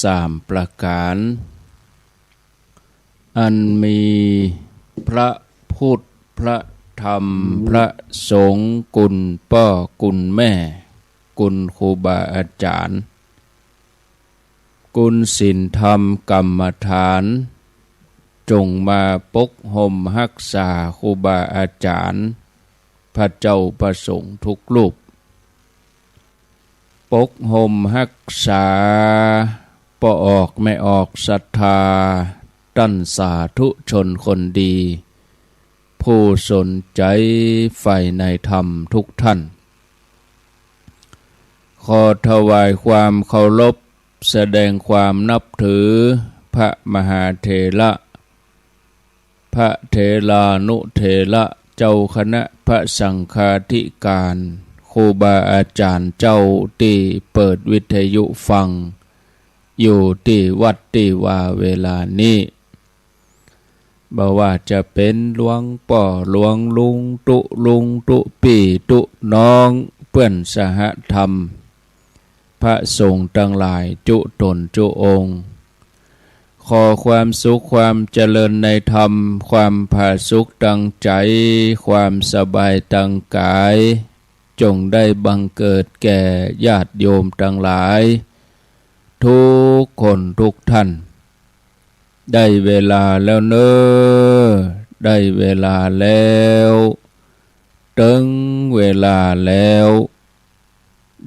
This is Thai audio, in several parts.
สามประการอันมีพระพุทธพระธรรมพระสงฆ์กุลพ่อกุลแม่กุลครูบาอาจารย์กุลศีลธรรมกรรมฐานจงมาปกห่มรักษาครูบาอาจารย์พระเจ้าประสงค์ทุกรูปปกห่มรักษาปอออกไม่ออกศรัทธาตั้นสาธุชนคนดีผู้สนใจใฝ่ในธรรมทุกท่านขอถวายความเคารพแสดงความนับถือพระมหาเถระพระเถรานุเถระเจ้าคณะพระสังฆาธิการครูบาอาจารย์เจ้าที่เปิดวิทยุฟังอยู่ที่วัดที่ว่าเวลานี้บ่ว่าจะเป็นหลวงป่อหลวงลุงตุลุงตุปีตุน้องเพื่อนสหธรรมพระสงฆ์ทั้งหลายจุตนจุองค์ขอความสุขความเจริญในธรรมความผาสุกตั้งใจความสบายตั้งกายจงได้บังเกิดแก่ญาติโยมทั้งหลายทุกคนทุกท่านได้เวลาแล้วเนอได้เวลาแล้วถึงเวลาแล้ว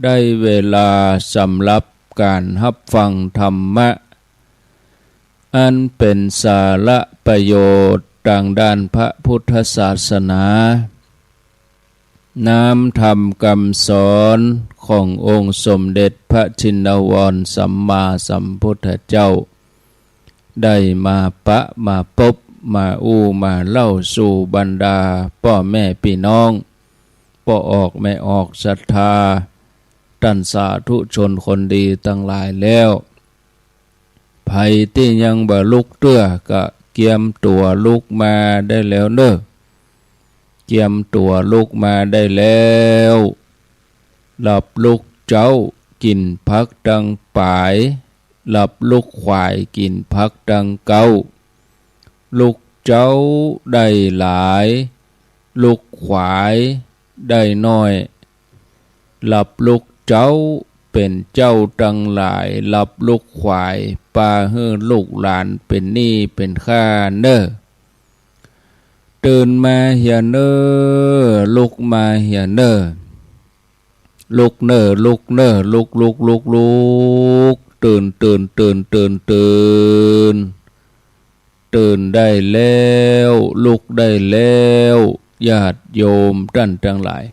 ได้เวลาสำหรับการรับฟังธรรมะอันเป็นสาระประโยชน์ทางด้านพระพุทธศาสนาน้อมธรรมคำสอนขององค์สมเด็จพระชินวรสัมมาสัมพุทธเจ้าได้มาปะมาพบมามาเล่าสู่บรรดาพ่อแม่พี่น้องพ่อออกไม่ออกศรัทธาท่านสาธุชนคนดีทั้งหลายแล้วภัยที่ยังบ่ลุกเตื้อก็เกียมตัวลุกมาได้แล้วเน้อเกียมตัวลุกมาได้แล้วหลับลุกเจ้ากินพักดังปายหลับลุกควายกินพักดังเก้าลุกเจ้าได้หลายลุกควายได้น้อยหลับลุกเจ้าเป็นเจ้าดังหลายหลับลุกควายปาเฮือลูกหลานเป็นหนี้เป็นข้าเน้อตื่นมาเหียเนอลุกมาเหียเนอลุกเนอลุกเนอลุกลุกลุกลุกตื่นตื่นตื่นตื่นตื่นตื่นได้แล้วลุกได้แล้วญาติโยมท่านทั้งหลาย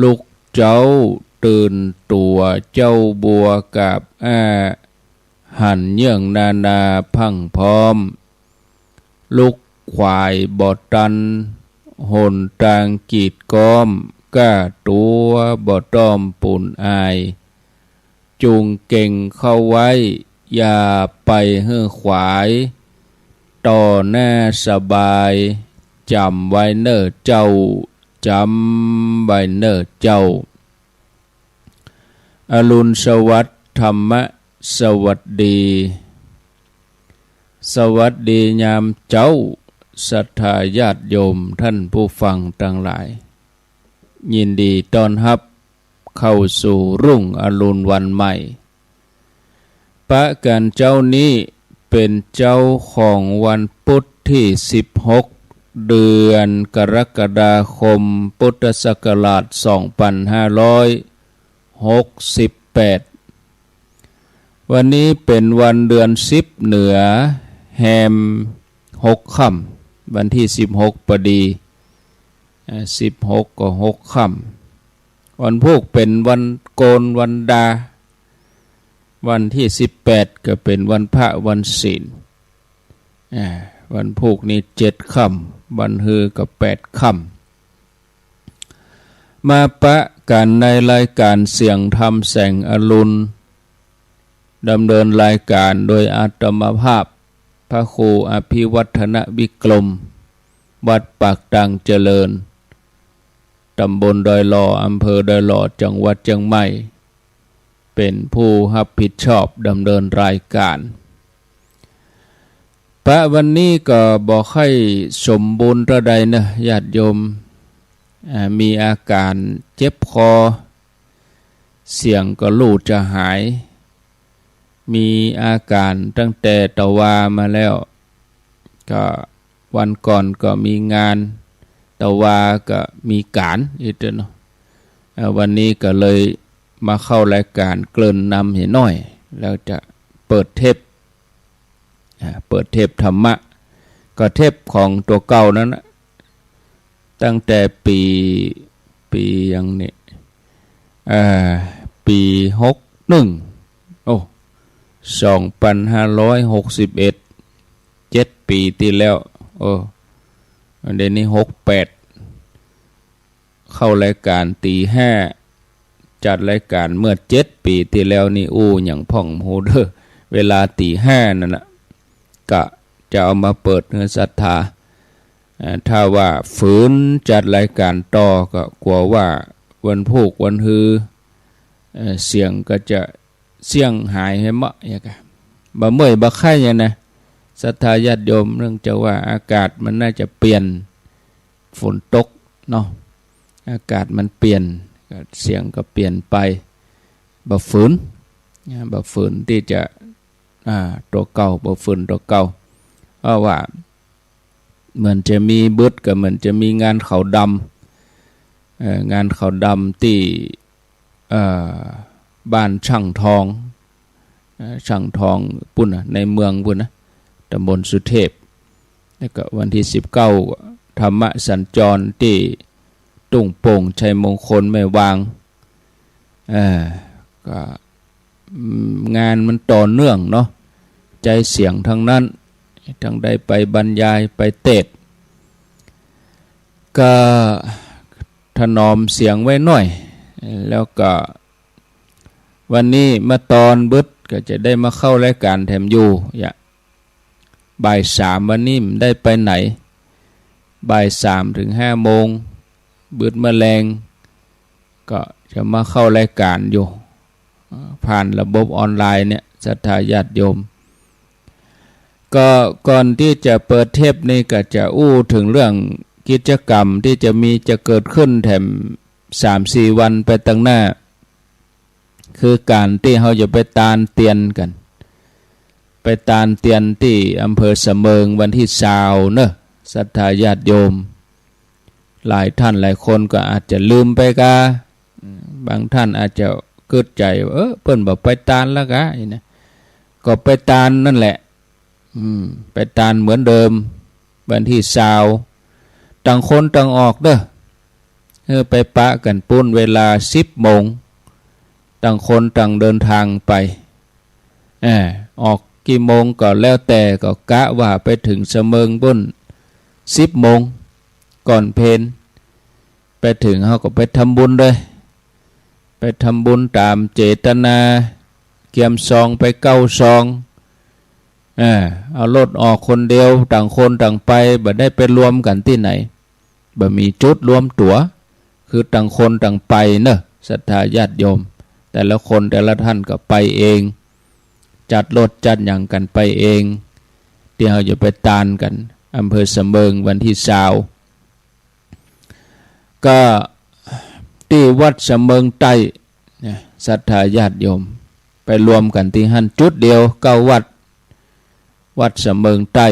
ลุกเจ้าตื่นตัวเจ้าบัวกับหันเยื่องนานาพังพร้อมลุกควายบอตันหนตางกีดก้อมก้าตัวบอต้อมปุ่นอายจุงเก่งเข้าไว้อย่าไปเฮือขวายต่อหน้าสบายจำไว้เนอเจ้าจำไว้เนอเจ้าอรุณสวัสดิ์ธรรมะสวัสดีสวัสดียามเจ้าศรัทธาญาติโยมท่านผู้ฟังทั้งหลายยินดีต้อนรับเข้าสู่รุ่งอรุณวันใหม่ปะกันเจ้านี้เป็นเจ้าของวันพุธที่16เดือนกรกฎาคมพุทธศักราช2568วันนี้เป็นวันเดือน10เหนือแฮม6ค่ำวันที่16พอดี16ก็6ค่ำวันพุธเป็นวันโกนวันดาวันที่18ก็เป็นวันพระวันศีลวันพุธนี้7ค่ำวันฮือก็8ค่ำมาปะกันในรายการเสียงธรรมแสงอรุณดำเนินรายการโดยอาตมาภาพพระครูอภิวัฒนวิกรมวัดปากดังเจริญตำบลดอยหล่ออำเภอดอยหล่อจังหวัดเชียงใหม่ เ เป็นผู้รับผิดชอบดำเนินรายการพระวันนี้ก็บอกให้สมบูรณ์ระใดนะญาติโยมมีอาการเจ็บคอเสียงก็ลู่จะหายมีอาการตั้งแต่ตะวามาแล้วก็วันก่อนก็มีงานตะวาก็มีการอีกเนาะวันนี้ก็เลยมาเข้ารายการเกริ่นนำให้หน่อยแล้วจะเปิดเทปธรรมะก็เทปของตัวเก่านั้นนะตั้งแต่ปีอย่างนี้ปี612561 7 ปีที่แล้วเดี๋ยวนี้68เข้ารายการตี5จัดรายการเมื่อ7 ปีที่แล้วนี่อย่างพ่องโหเด้อเวลาตี5นั่นน่ะก็จะเอามาเปิดเนื้อศรัทธาถ้าว่าฝืนจัดรายการต่อก็กลัวว่าวันพุกวันฮือเสียงก็จะเสียงหายให้มะอย่างกันบ่เมื่อยบ่ไข้อย่างนะศรัทธาญาติโยมเรื่องจะว่าอากาศมันน่าจะเปลี่ยนฝนตกเนาะอากาศมันเปลี่ยนเสียงก็เปลี่ยนไปบ่ฝืนที่จะตัวเก่าบ่ฝืนตัวเก่าเพราะว่าเหมือนจะมีบึดกับเหมือนจะมีงานเขาดำงานเขาดำที่บ้านช่างทองปุ่นในเมืองปุ่นนะตำบลสุเทพแล้วก็วันที่19ธรรมสัญจรที่ตุ้งโป่งชัยมงคลไม่วางก็งานมันต่อเนื่องเนาะใจเสียงทั้งนั้นทั้งได้ไปบรรยายไปเทศน์ก็ถนอมเสียงไว้หน่อยแล้วก็วันนี้มาตอนบึดก็จะได้มาเข้ารายการแถมอยู่บ่าย 3วันนี้ได้ไปไหนบ่าย 3 ถึง 5 โมงบึดแมลงก็จะมาเข้ารายการอยู่ผ่านระบบออนไลน์เนี่ยศรัทธาญาติโยมก็ก่อนที่จะเปิดเทปนี้ก็จะถึงเรื่องกิจกรรมที่จะเกิดขึ้นแถม 3-4 วันไปตั้งหน้าคือการที่เราจะไปตานเตียนกันไปตานเตียนที่อำเภอเสมิงวันที่20เนอะศรัทธาญาติโยมหลายท่านหลายคนก็อาจจะลืมไปกะบางท่านอาจจะเกิดใจเพิ่นบอกไปตานแล้วกะนะก็ไปตานนั่นแหละไปตานเหมือนเดิมวันที่20ต่างคนต่างออกเด้อไปปะกันปุ้นเวลา10 โมงต่างคนต่างเดินทางไปออกกี่โมงก็แล้วแต่ก็กะว่าไปถึงเสมิงปุ้น10 โมงก่อนเพลไปถึงเขาก็ไปทำบุญเลยไปทำบุญตามเจตนาเกียมซองไป9 ซองเอารถออกคนเดียวต่างคนต่างไปบ่ได้ไปรวมกันที่ไหนบ่มีจุดรวมตั๋วคือต่างคนต่างไปเนอะศรัทธาญาติโยมแต่ละคนแต่ละท่านก็ไปเองจัดรถจัดอย่างกันไปเองที่เราจะไปตานกันอำเภอเสมิงวันที่20ก็ที่วัดเสมิงใต้ศรัทธาญาติโยมไปรวมกันที่หั่นจุดเดียว9 วัดเสมิงใต้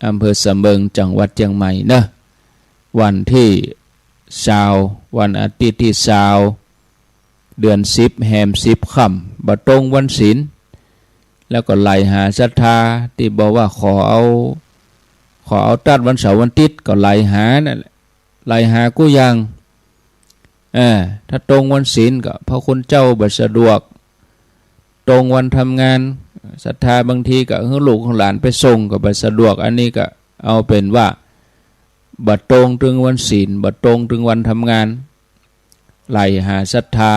อำเภอเสมิงจังหวัดเชียงใหม่นะวันที่20วันอาทิตย์ที่20เดือน10แรม10ค่ำบ่ตรงวันศีลแล้วก็ไล่หาศรัทธาที่บอกว่าขอเอาตัดวันเสาร์วันอาทิตย์ก็ไล่หานั่นแหละไล่หากูยังถ้าตรงวันศีลก็พระคุณเจ้าบ่สะดวกตรงวันทำงานศรัทธาบางทีก็ให้ลูกของหลานไปส่งก็บ่สะดวกอันนี้ก็เอาเป็นว่าบ่ตรงถึงวันศีลบ่ตรงถึงวันทำงานไล่หาศรัทธา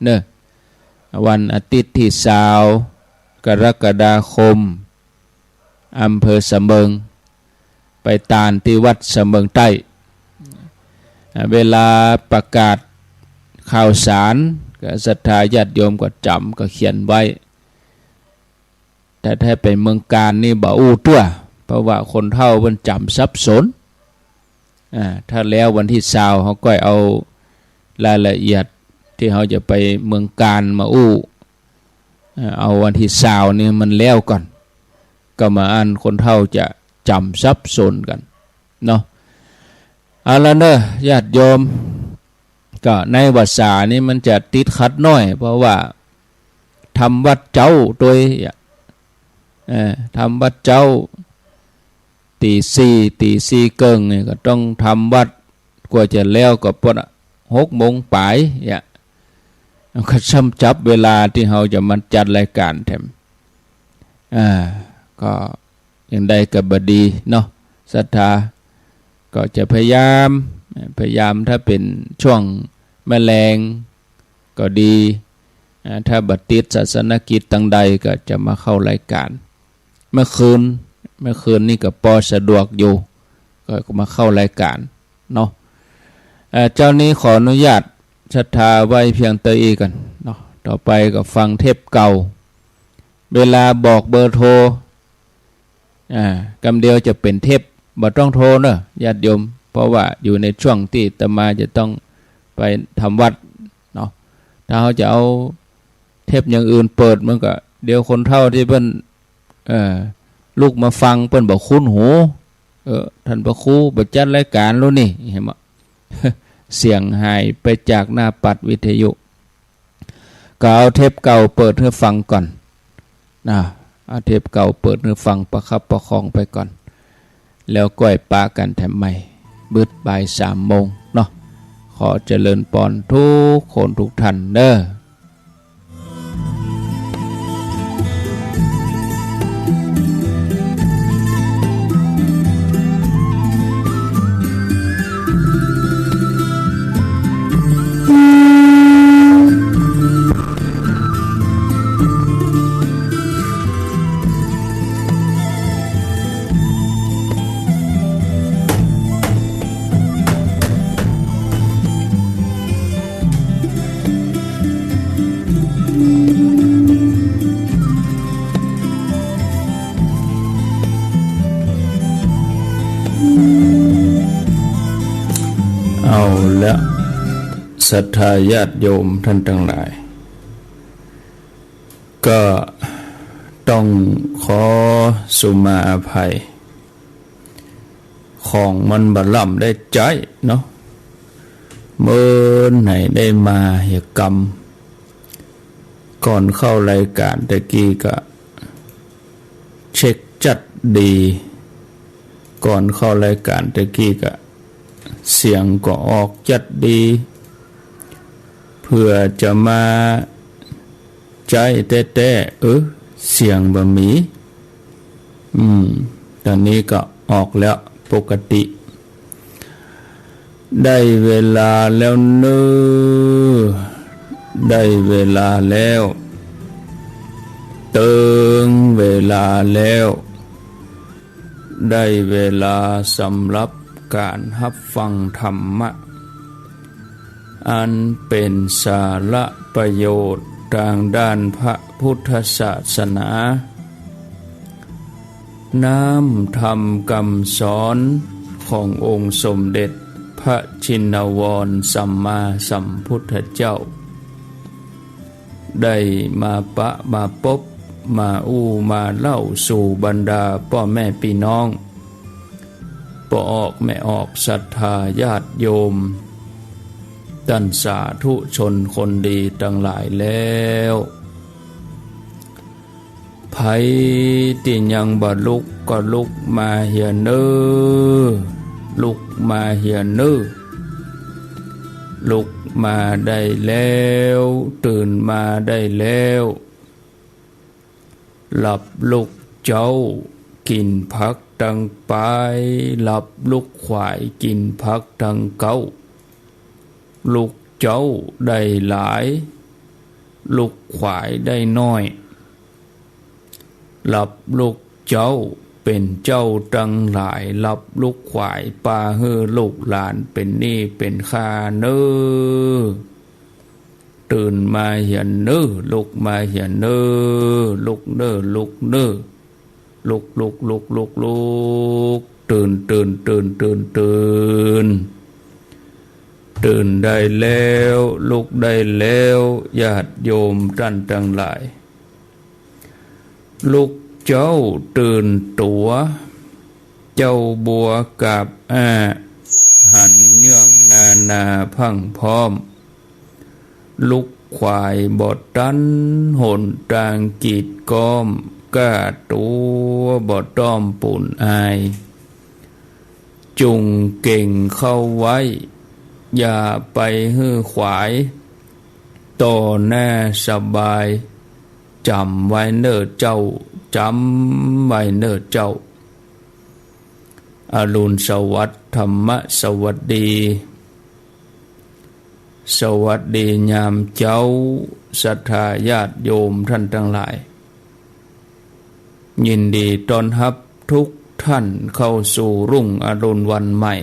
เนอะวันอาทิตย์ที่20 กรกฎาคมอำเภอเสมิงไปตานที่วัดเสมิงใต้เวลาประกาศข่าวสาร ก็ศรัทธาญาติโยมก็จำก็เขียนไว้แต่ถ้าไปเมืองการนี่บ่อู้ตัวเพราะว่าคนเฒ่าเพิ่นจำสับสนถ้าแล้ววันที่20เขาก็เอารายละเอียดที่เขาจะไปเมืองการมาอู้เอาวันที่20นี่มันแล้วก่อนก็มาอ่านคนเฒ่าจะจำสับสนกันเนาะเอาละเด้อญาติโยมก็ในภาษานี่มันจะติดขัดน้อยเพราะว่าทำวัดเจ้าโดยทำวัดเจ้าตีสี่เกิงเนี่ยก็ต้องทำวัดกว่าจะแล้วก็ปน6 โมงปลายเนี่ยก็ช่ำจับเวลาที่เราจะมาจัดรายการแถมก็อย่างใดก็บดีเนาะศรัทธาก็จะพยายามถ้าเป็นช่วงแมลงก็ดีถ้าบัดติดศาสนกิจต่างใดก็จะมาเข้ารายการเมื่อคืนนี่ก็พอสะดวกอยู่ก็มาเข้ารายการเนาะเจ้านี้ขออนุญาตศรัทธาไว้เพียงเตยกันเนาะต่อไปก็ฟังเทปเก่าเวลาบอกเบอร์โทรกำเดียวจะเป็นเทปบ่ต้องโทรเนอะญาติโยมเพราะว่าอยู่ในช่วงที่อาตมาจะต้องไปทำวัดเนาะถ้าเขาจะเอาเทปอย่างอื่นเปิดมันก็เดี๋ยวคนเฒ่าที่เพิ่นลูกมาฟังเพิ่นบอกคุ้นหูท่านพระครูบัดจัดรายการแล้วนี่เห็นมั้ย เสียงหายไปจากหน้าปัดวิทยุก็เอาเทปเก่าเปิดให้ฟังก่อนนะเอาเทปเก่าเปิดให้ฟังประคับประคองไปก่อนแล้วก้อยปากันแถมใหม่บึดบ่าย3 โมงเนาะขอเจริญพรทุกคนทุกท่านเด้อเอาละศรัทธาญาติโยมท่านทั้งหลายก็ต้องขอสุมาอภัยของมันบล่ำได้ใจเนาะเมื่อไหนได้มาเหตุกรรมก่อนเข้ารายการตะกี้ก็เช็คจัดดีก่อนเข้ารายการตะกี้ก็เสียงก็ออกจัดดีเพื่อจะมาใจแต่เสียงบะหมี่ตอนนี้ก็ออกแล้วปกติได้เวลาแล้วเนอได้เวลาแล้วเติงเวลาแล้วได้เวลาสำหรับการรับฟังธรรมะอันเป็นสาระประโยชน์ทางด้านพระพุทธศาสนาน้ำธรรมคำสอนขององค์สมเด็จพระชินวรสัมมาสัมพุทธเจ้าได้มาปะมาพบมาอู้มาเล่าสู่บรรดาพ่อแม่พี่น้องพ่อออกแม่ออกศรัทธาญาติโยมท่านสาธุชนคนดีทั้งหลายแล้วไผที่ยังบ่ลุกก็ลุกมาเฮียเนอลุกมาเฮียเนอลุกมาได้แล้วตื่นมาได้แล้วหลับลุกเจ้ากินผักตังไปหลับลุกขวายกินผักตังเก้าลุกเจ้าได้หลายลุกขวายได้น้อยหลับลุกเจ้าเป็นเจ้าตังหลายหลับลุกขวายปาเฮือลูกหลานเป็นนี่เป็นข้าเนอ ตื่นมาเหียนเนื้อลุกมาเหียนเนื้อลุกเนื้อลุกเนื้อลุกตื่นได้แล้วลุกได้แล้วญาติโยมท่านทั้งหลายลูกเจ้าตื่นตัวเจ้าบัวกับหันเนื่องนาพังพร้อมลูกควายบดตันหนตางกีดก้อมก้าตัวบดต้อมปุ่นอายจุงเก่งเข้าไว้อย่าไปฮื้อขวายต่อหน้าสบายจำไว้เน้อเจ้าจำไว้เน้อเจ้าอรุณสวัสดิ์ธรรมะสวัสดีสวัสดียามเจ้าศรัทธาญาติโยมท่านทั้งหลายยินดีต้อนรับทุกท่านเข้าสู่รุ่งอรุณวันใหม่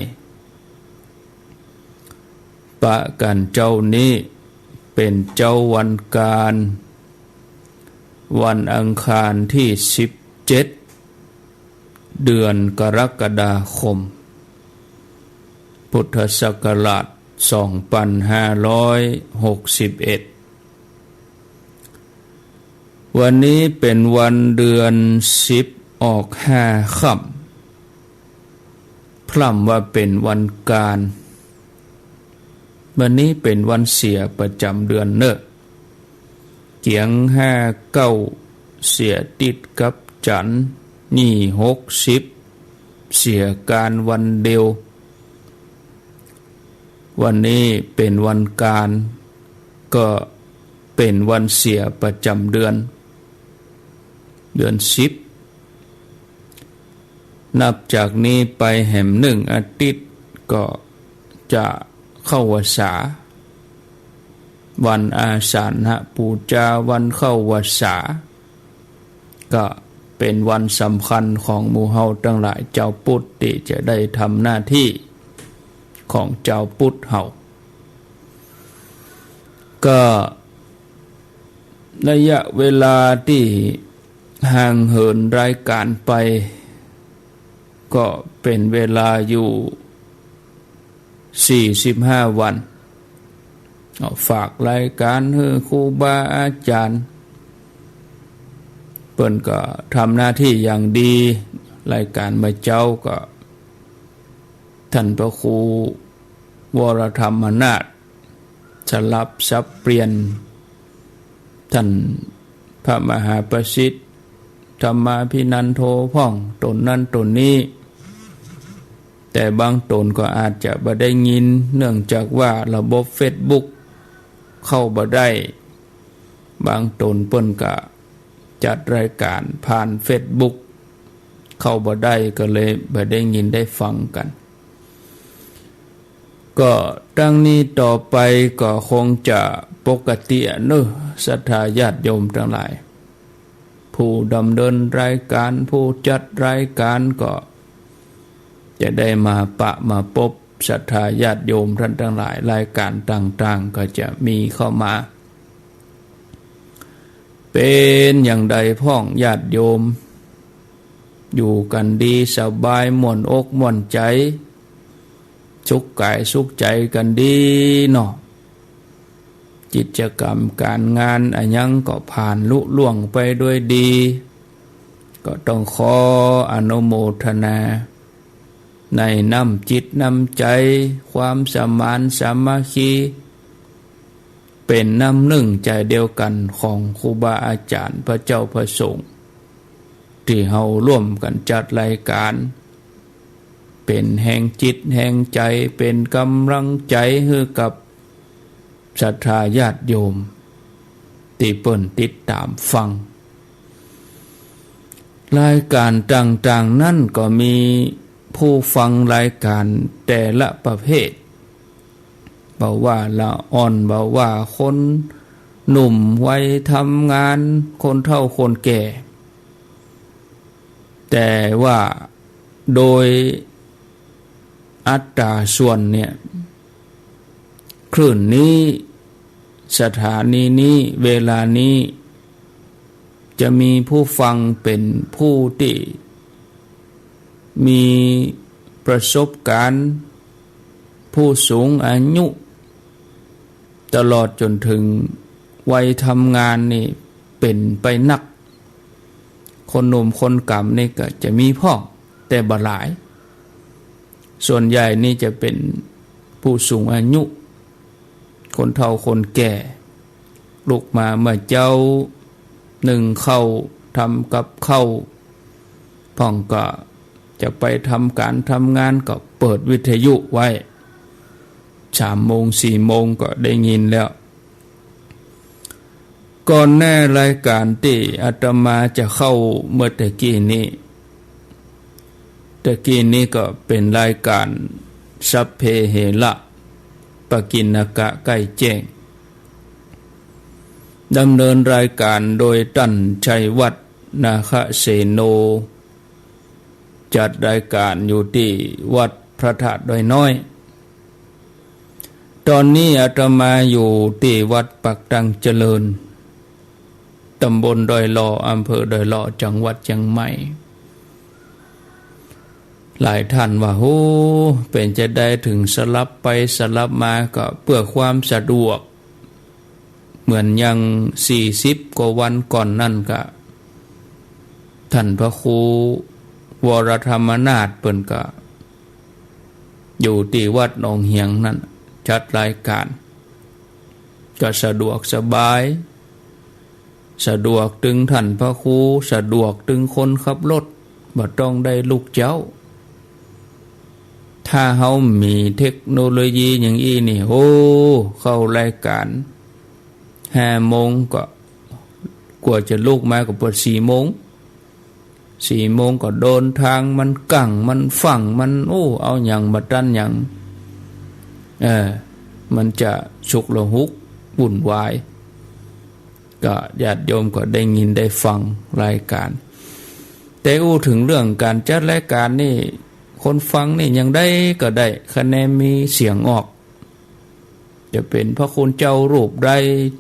ปะกันเจ้านี้เป็นเจ้าวันการวันอังคารที่17เดือนกรกฎาคมพุทธศักราช2561วันนี้เป็นวันเดือน10ออก5ค่ำพร่ำว่าเป็นวันการวันนี้เป็นวันเสียประจำเดือนเนอะเกียง59เสียติดกับจันทร์นี่60เสียการวันเดียววันนี้เป็นวันการก็เป็นวันเสียประจำเดือน10นับจากนี้ไปแห่ม1อาทิตย์ก็จะเข้าพรรษาวันอาสาฬหปูชาวันเข้าพรรษาก็เป็นวันสำคัญของหมู่เฮาทั้งหลายเจ้าพุทธที่จะได้ทำหน้าที่ของเจ้าพุทธเฮาก็ระยะเวลาที่ห่างเหินรายการไปก็เป็นเวลาอยู่45วันฝากรายการให้ครูบาอาจารย์เปิ้นก็ทำหน้าที่อย่างดีรายการมาเจ้าก็ท่านพระครูวรธรรมนาถสลับสับเปลี่ยนท่านพระมหาประสิทธิ์ธรรมาภินันโทพ่องตนนั้นตนนี้แต่บางตนก็อาจจะบ่ได้ยินเนื่องจากว่าระบบ Facebook เข้าบ่ได้บางตนเปิ้นก็จัดรายการผ่าน Facebook เข้าบ่ได้ก็เลยบ่ได้ยินได้ฟังกันก็ตั้งนี้ต่อไปก็คงจะปกติเนอะศรัทธาญาติโยมทั้งหลายผู้ดำเนินรายการผู้จัดรายการก็จะได้มามาพบศรัทธาญาติโยมท่านทั้งหลายรายการต่างๆก็จะมีเข้ามาเป็นอย่างใดพ้องญาติโยมอยู่กันดีสบายม่วนอกม่วนใจสุขกายสุขใจกันดีเนาะกิจกรรมการงานอันยังก็ผ่านลุล่วงไปด้วยดีก็ต้องขออนุโมทนาในน้ำจิตน้ำใจความสมานสามัคคีเป็นน้ำหนึ่งใจเดียวกันของครูบาอาจารย์พระเจ้าพระสงฆ์ที่เฮาร่วมกันจัดรายการเป็นแห่งจิตแห่งใจเป็นกำลังใจให้กับศรัทธาญาติโยมที่เปิ้นติดตามฟังรายการต่างๆนั่นก็มีผู้ฟังรายการแต่ละประเภทเบาว่าละอ่อนเบาว่าคนหนุ่มวัยทำงานคนเฒ่าคนแก่แต่ว่าโดยอัตราส่วนเนี่ยคลื่นนี้ สถานีนี้เวลานี้จะมีผู้ฟังเป็นผู้ที่มีประสบการณ์ผู้สูงอายุตลอดจนถึงวัยทำงานนี่เป็นไปนักคนหนุ่มคนกำนี่ก็จะมีพ่อแต่บ่หลายส่วนใหญ่นี่จะเป็นผู้สูงอายุคนเฒ่าคนแก่ลุกมาเมื่อเจ้าหนึ่งเข้าทำกับเข้าพ่องก็จะไปทำการทำงานก็เปิดวิทยุไว้3 โมง 4 โมงก็ได้ยินแล้วก่อนหน้ารายการที่อาตมาจะเข้าเมื่อตะกี้นี้ก็เป็นรายการสัพเพเหระปกิณกะใกล้แจ้งดำเนินรายการโดยท่านชัยวัฒน์นาคเสโนจัดรายการอยู่ที่วัดพระธาตุดอยน้อยตอนนี้อาตมาอยู่ที่วัดปักตังเจริญตำบลดอยหล่ออำเภอดอยหล่อจังหวัดเชียงใหม่หลายท่านว่าโอ้เป็นจะได้ถึงสลับไปสลับมาก็เพื่อความสะดวกเหมือนยัง40 กว่าวันก่อนนั่นก็ท่านพระครูวรธรรมนาถเปิ้นก็อยู่ที่วัดหนองเหียงนั่นจัดรายการก็สะดวกสบายสะดวกถึงท่านพระครูสะดวกถึงคนขับรถบ่ต้องได้ลูกเจ้าถ้าเฮามีเทคโนโลยีอย่างนี้นี่โอ้เข้ารายการ5 โมงก็กว่าจะลุกมาก็เปิด4 โมงก็โดนทางมันกั่งมันฝังมันโอ้เอาอย่างมาตั้นอย่างมันจะฉุกละหุกวุ่นวายก็ญาติโยมก็ได้ยินได้ฟังรายการแต่ถึงเรื่องการจัดรายการนี่คนฟังนี่ยังได้ก็ได้คะแนนมีเสียงออกจะเป็นพระคุณเจ้ารูปใด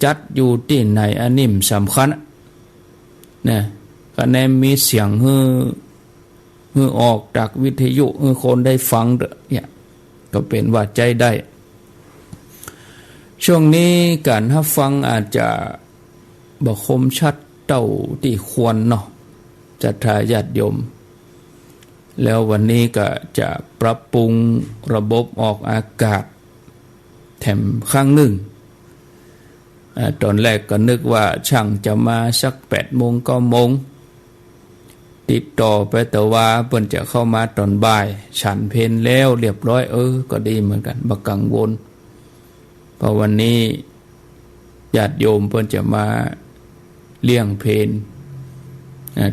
จัดอยู่ที่ไหนอันนี้สำคัญนะคะแนนมีเสียงฮือออกจากวิทยุฮือคนได้ฟังเนี่ยก็เป็นว่าใจได้ช่วงนี้การรับฟังอาจจะบ่คมชัดเท่าที่ควรเนาะศรัทธาญาติโยมแล้ววันนี้ก็จะปรับปรุงระบบออกอากาศแถมข้างหนึ่งตอนแรกก็นึกว่าช่างจะมาสัก8 โมง 9 โมงติดต่อไปแต่ว่าเพิ่นจะเข้ามาตอนบ่ายฉันเพลแล้วเรียบร้อยก็ดีเหมือนกันบ่กังวลเพราะวันนี้ญาติโยมเพิ่นจะมาเลี้ยงเพล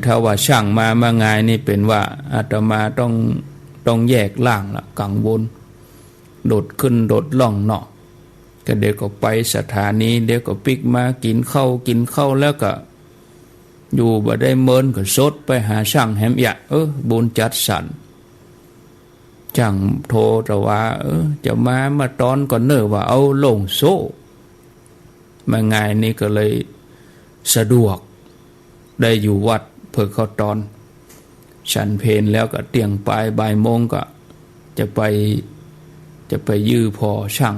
ถ้าว่าช่างมาง่ายนี่เป็นว่าอาตมาต้องแยกล่างละกังวลโดดขึ้นโดดล่องเนาะก็เดี๋ยวก็ไปสถานีเดี๋ยวก็ปิกมากินข้าวแล้วก็อยู่บ่ได้เมินก็สดไปหาช่างแหมยะบุญจัดสรรช่างโทรแต่ว่าจะมาตอนก่อนเนอว่าเอาลงโซ่มาง่ายนี่ก็เลยสะดวกได้อยู่วัดเพื่อเข้าตอนฉันเพลแล้วก็เตียงปลายบ่ายโมงก็จะไปยื้อพอช่าง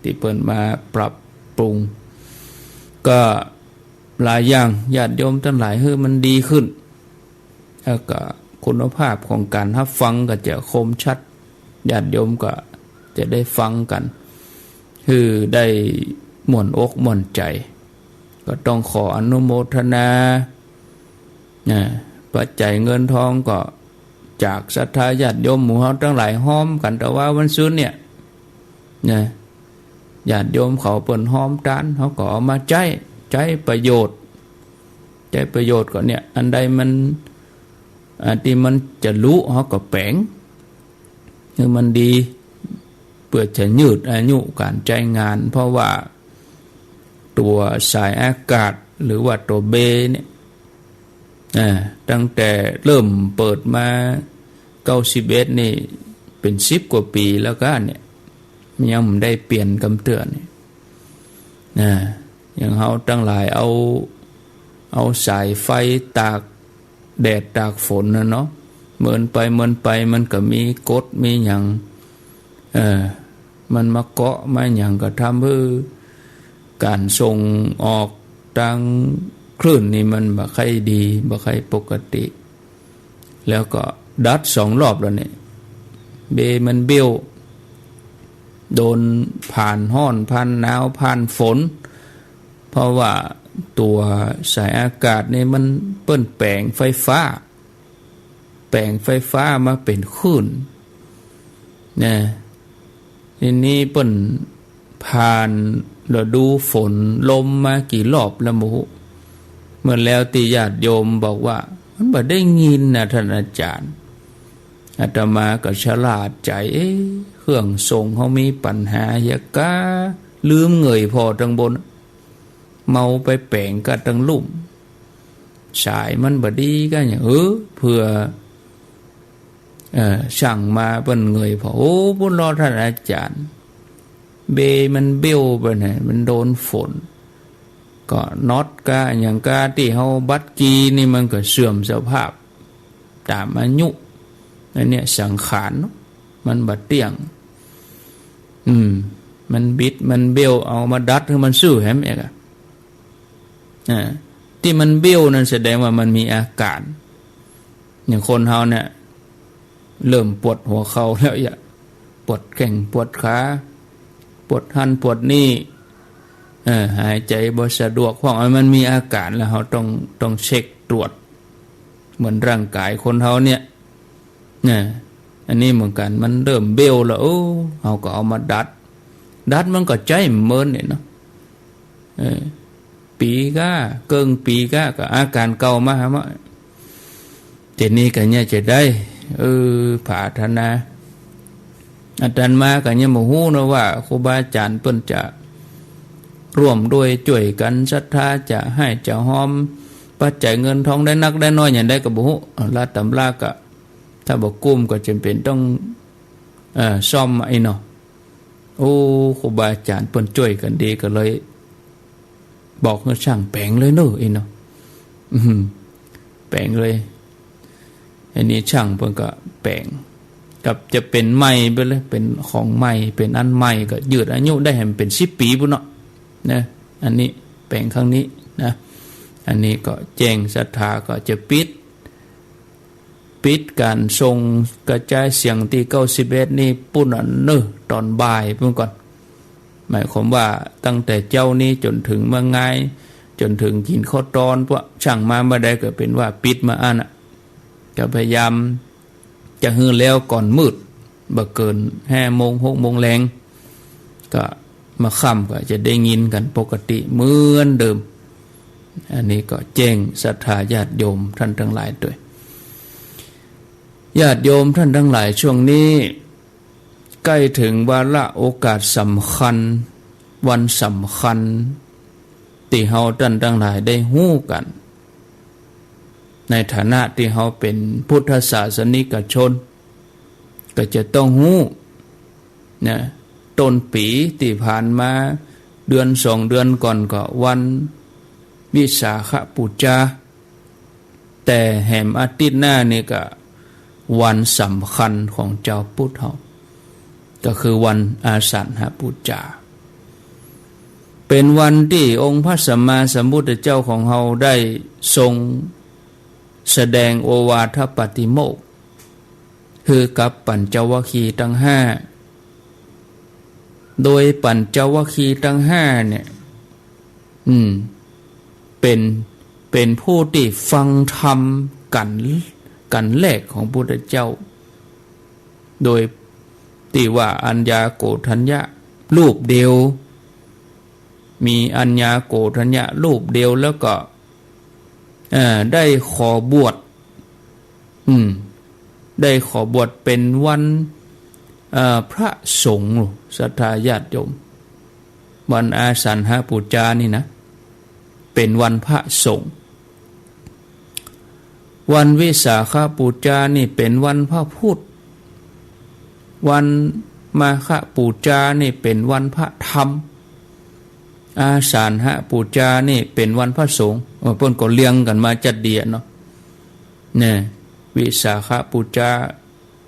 ที่เปิ้นมาปรับปรุงก็หลายอย่างญาติโยมทั้งหลายมันดีขึ้นแล้วก็คุณภาพของการรับฟังก็จะคมชัดญาติโยมก็จะได้ฟังกันได้ม่วนอกม่วนใจก็ต้องขออนุโมทนาปัจจัยเงินทองก็จากศรัทธาญาติโยมหมู่เฮาทั้งหลายห้อมกันแต่ว่าวันศุกร์เนี่ยญาติโยมเขาเปิ้นห้อมตานเขาก็เอามาใช้ประโยชน์ก็เนี่ยอันใดมันที่มันจะรู้เขาก็แปลงคือมันดีเพื่อจะยืดอายุการใช้งานเพราะว่าตัวสายอากาศหรือว่าตัวเบเนี่ยตั้งแต่เริ่มเปิดมา91นี่เป็น10 กว่าปีแล้วก็เนี่ยยังไม่ได้เปลี่ยนกำเตือน อย่างเฮาทั้งหลายเอาสายไฟตากแดดตากฝนนะเนาะเหมือนไปมันก็มีกฎมีหยังมันมาเกาะมาหยังก็ทำให้การส่งออกทางคลื่นนี่มันบ่ค่อยดีบ่ค่อยปกติแล้วก็ดัด2 รอบแล้วเนี่ยเบมันเบี้ยวโดนผ่านร้อนผ่านหนาวผ่านฝนเพราะว่าตัวสายอากาศนี่มันเปิ้นแปลงไฟฟ้ามาเป็นคลื่นนะทีนี้เปิ้นผ่านฤดูฝนลมมากี่รอบแล้วหมู่เมื่อแล้วที่ญาติโยมบอกว่ามันบ่ได้ยินนะท่านอาจารย์อาตมาก็ฉลาดใจเครื่องส่งเขามีปัญหาอย่ากะลืมเงยพอทางบนเมาไปแปลงก็ทางลุ่มสายมันบ่ดีก็อย่างเพื่อสั่งมาเปิ้นเงยพอโอ้บุญรอท่านอาจารย์เบมันเบี้ยวไปไหนมันโดนฝนก็น็อตกะอย่างกะที่เฮาบัดกีนี่มันก็เสื่อมสภาพตามอายุอันเนี้ยสังขารมันบ่เที่ยงมันบิดมันเบี้ยวเอามาดัดให้มันซื่อแฮมเอกที่มันเบี้ยวนั่นแสดงว่ามันมีอาการอย่างคนเฮาเนี่ยเริ่มปวดหัวเข่าแล้วอย่าปวดแข้งปวดขาปวดหันปวดนี่หายใจบ่สะดวกเพราะมันมีอาการแล้วเราต้องเช็คตรวจเหมือนร่างกายคนเฮาเนี่ยอันนี้เหมือนกันมันเริ่มเบี้ยวแล้วเราก็เอามาดัดมันก็ใจเหมือนเนี่ยเนาะปีก็เกิงปีก็อาการเก่ามาฮะมั้ยทีนี้ก็เนี่ยจะได้ผาธนาอาจารย์มาก็ยังบ่ฮู้นะว่าครูบาอาจารย์เพิ่นจะร่วมด้วยช่วยกันศรัทธาจะให้จะหอมปัจจัยเงินทองได้นักได้น้อยอย่างใดก็บ่ฮู้ละตำราก็ถ้าบ่กุ้มก็จำเป็นต้องซ่อมไอ้เนาะครูบาอาจารย์เพิ่นช่วยกันดีก็เลยบอกให้ช่างแปลงเลยเนาะไอ้เนาะแปลงเลยอันนี้ช่างเพิ่นก็แปลงกับจะเป็นไม้ไปเลยเป็นของไม้เป็นอันไม้ก็ยืดอายุได้ให้มันเป็น10 ปีพุ่นเนาะนะอันนี้แปลงครั้งนี้นะอันนี้ก็แจ้งศรัทธาก็จะปิดการส่งกระจายเสียงที่91นี่ปุ่นอันตอนบ่ายพุ่นก่อนหมายความว่าตั้งแต่เจ้านี้จนถึงเมื่อไงจนถึงกินข้าวตอนพวกช่างมาเมื่อใดก็เป็นว่าปิดมาอันน่ะก็พยายามจะฮือแล้วก่อนมืดบ่เกิน5 โมง 6 โมงแลงก็มาค่ำก็จะได้ยินกันปกติเหมือนเดิมอันนี้ก็แจ้งศรัทธาญาติโยมท่านทั้งหลายด้วยญาติโยมท่านทั้งหลายช่วงนี้ใกล้ถึงวาระโอกาสสำคัญวันสำคัญที่เฮาท่านทั้งหลายได้ฮู้กันในฐานะที่เฮาเป็นพุทธศาสนิกชนก็จะต้องฮู้นะต้นปีที่ผ่านมาเดือน2 เดือนก่อนก็วันวิสาขบูชาแต่แหมอาทิตย์หน้านี่ก็วันสำคัญของเจ้าพุทธเฮาก็คือวันอาสาฬหบูชาเป็นวันที่องค์พระสัมมาสัมพุทธเจ้าของเฮาได้ทรงแสดงโอวาทปาติโมกข์คือกับปัญจวัคคีย์ทั้ง5โดยปัญจวัคคีย์ทั้ง5เนี่ยเป็นผู้ที่ฟังธรรมกันแรกของพุทธเจ้าโดยที่ว่าอัญญาโกฏัญญะรูปเดียวมีอัญญาโกฏัญญะรูปเดียวแล้วก็ได้ขอบวชได้ขอบวชเป็นวันพระสงฆ์ศรัทธาญาติโยมวันอาสาฬหบูชานี่นะเป็นวันพระสงฆ์วันวิสาขบูชานี่เป็นวันพระพุทธวันมาฆบูชานี่เป็นวันพระธรรม อาสาฬหปูจานี่เป็นวันพระสงฆ์เพิ่นก็เลี้ยงกันมาจัดเดียเนาะเนี่ยวิสาขปูจา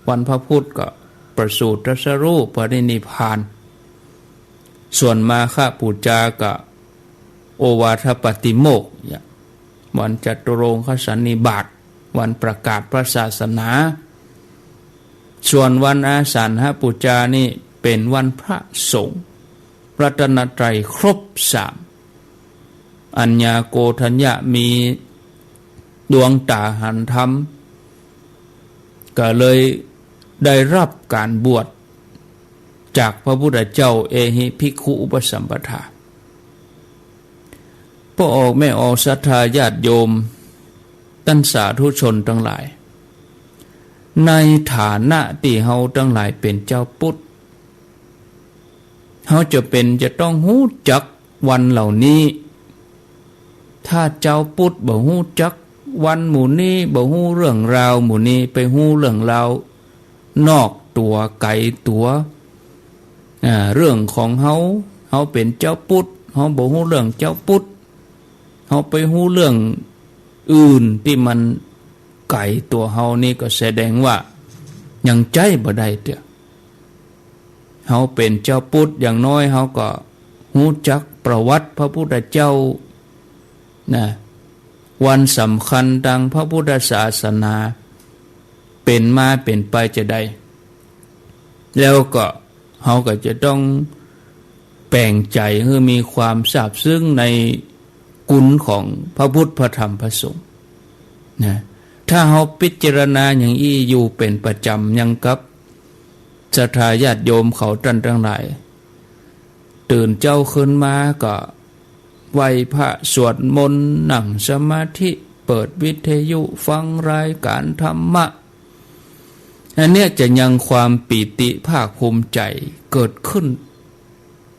วันพระพุธก็ประสูติตรัสรู้ปรินิพพานส่วนมาฆปูจากะโอวาทปฏิโมกข์วันจตุรงคสันนิบาตวันประกาศพระศาสนาส่วนวันอาสาฬหปูจานี่เป็นวันพระสงฆ์รัตนตรัยครบสามอัญญาโกฏัญญะมีดวงตาหันธรรมก็เลยได้รับการบวชจากพระพุทธเจ้าเอหิภิกขุอุปสัมปทาพระออกแม่ออกศรัทธาญาติโยมท่านสาธุชนทั้งหลายในฐานะที่เฮาทั้งหลายเป็นเจ้าพุทธเฮาจะต้องฮู้จักวันเหล่านี้ถ้าเจ้าพุทธบ่ฮู้จักวันหมู่นี้บ่ฮู้เรื่องราวหมู่นี้ไปฮู้เรื่องราวนอกตัวไกลตัวเรื่องของเฮาเป็นเจ้าพุทธเฮาบ่ฮู้เรื่องเจ้าพุทธเฮาไปฮู้เรื่องอื่นที่มันไกลตัวเฮานี่ก็แสดงว่ายังใจบ่ได้เด้อเฮาเป็นเจ้าพุทธอย่างน้อยเฮาก็ฮู้จักประวัติพระพุทธเจ้านะวันสำคัญทางพระพุทธศาสนาเป็นมาเป็นไปจะได้แล้วก็เฮาก็จะต้องแปลงใจให้มีความซาบซึ้งในกุณของพระพุทธพระธรรมพระสงฆ์นะถ้าเฮาพิจารณาอย่างอี้อยู่เป็นประจำยังกับศรัทธาญาติโยมเขาท่านทั้งหลายตื่นเจ้าขึ้นมาก็ไหว้พระสวดมนต์นั่งสมาธิเปิดวิทยุฟังรายการธรรมะอันเนี้ยจะยังความปีติภาคภูมิใจเกิดขึ้น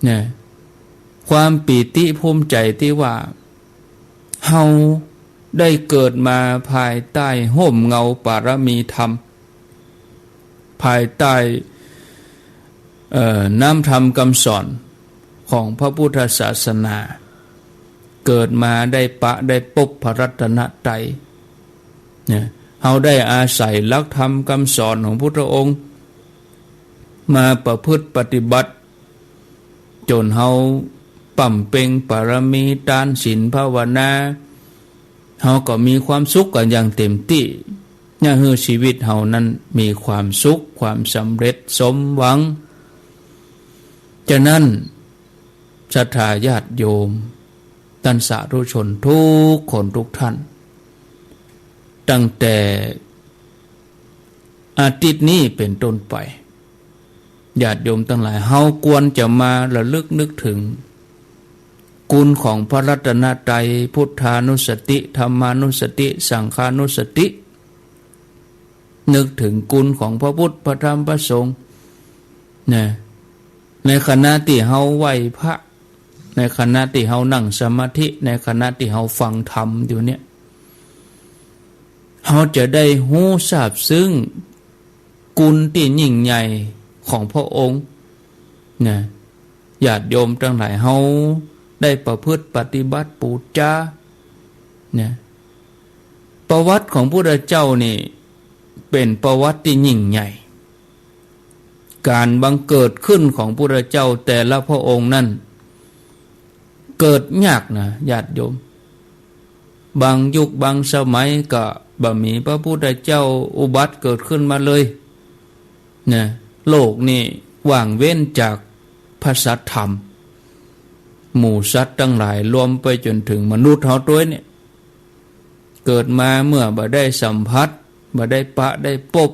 เนี่ยความปีติภูมิใจที่ว่าเฮาได้เกิดมาภายใต้ห่มเงาปารมีธรรมภายใต้น้ำธรรมคำสอนของพระพุทธศาสนาเกิดมาได้ได้พบพระรัตนตรัยเนี่ยเฮาได้อาศัยหลักธรรมคำสอนของพุทธองค์มาประพฤติปฏิบัติจนเฮาปั่มเป่งปารมีทานศีลภาวนาเฮาก็มีความสุขกันอย่างเต็มที่เนี่ยคือชีวิตเฮานั้นมีความสุขความสำเร็จสมหวังฉะนั้นศรัทธาญาติโยมท่านสาธุชนทุกคนทุกท่านตั้งแต่อาทิตย์นี้เป็นต้นไปญาติโยมทั้งหลายเฮาควรจะมาระลึกนึกถึงคุณของพระรัตนตรัยพุทธานุสติธรรมานุสติสังฆานุสตินึกถึงคุณของพระพุทธพระธรรมพระสงฆ์เนี่ยในขณะที่เฮาไหว้พระในขณะที่เฮานั่งสมาธิในขณะที่เฮาฟังธรรมอยู่เนี่ยเฮาจะได้ฮู้ทราบซึ้งคุณที่ยิ่งใหญ่ของพระองค์เนี่ยญาติโยมทั้งหลายเฮาได้ประพฤติปฏิบัติบูชาเนี่ยประวัติของพระพุทธเจ้านี่เป็นประวัติที่ยิ่งใหญ่การบังเกิดขึ้นของพระพุทธเจ้าแต่ละพระองค์นั้นเกิดยากนะญาติโยมบางยุคบางสมัยก็บ่มีพระพุทธเจ้าอุบัติเกิดขึ้นมาเลยเนี่ยโลกนี่ว่างเว้นจากพระสัทธรรมหมู่สัตว์ทั้งหลายรวมไปจนถึงมนุษย์เฮาตัวเนี่ยเกิดมาเมื่อบ่ได้สัมผัสบ่ได้ปะได้พบ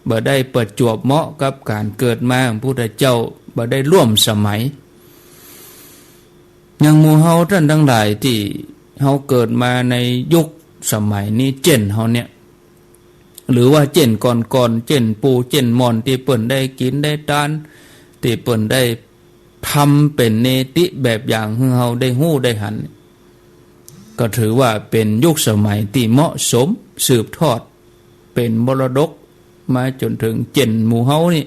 บ่ได้ประจวบเหมาะกับการเกิดมาของพระพุทธเจ้าบ่ได้ร่วมสมัยอย่างหมู่เฮาท่านทั้งหลายที่เฮาเกิดมาในยุคสมัยนี้เจนเฮาเนี่ยหรือว่าเจนก่อนเจนปูเจนมอนที่เปิ้นได้กินได้ทานที่เปิ้นได้ทำเป็นเนติแบบอย่างให้เฮาได้ฮู้ได้หันก็ถือว่าเป็นยุคสมัยที่เหมาะสมสืบทอดเป็นมรดกมาจนถึงเจนหมู่เฮานี่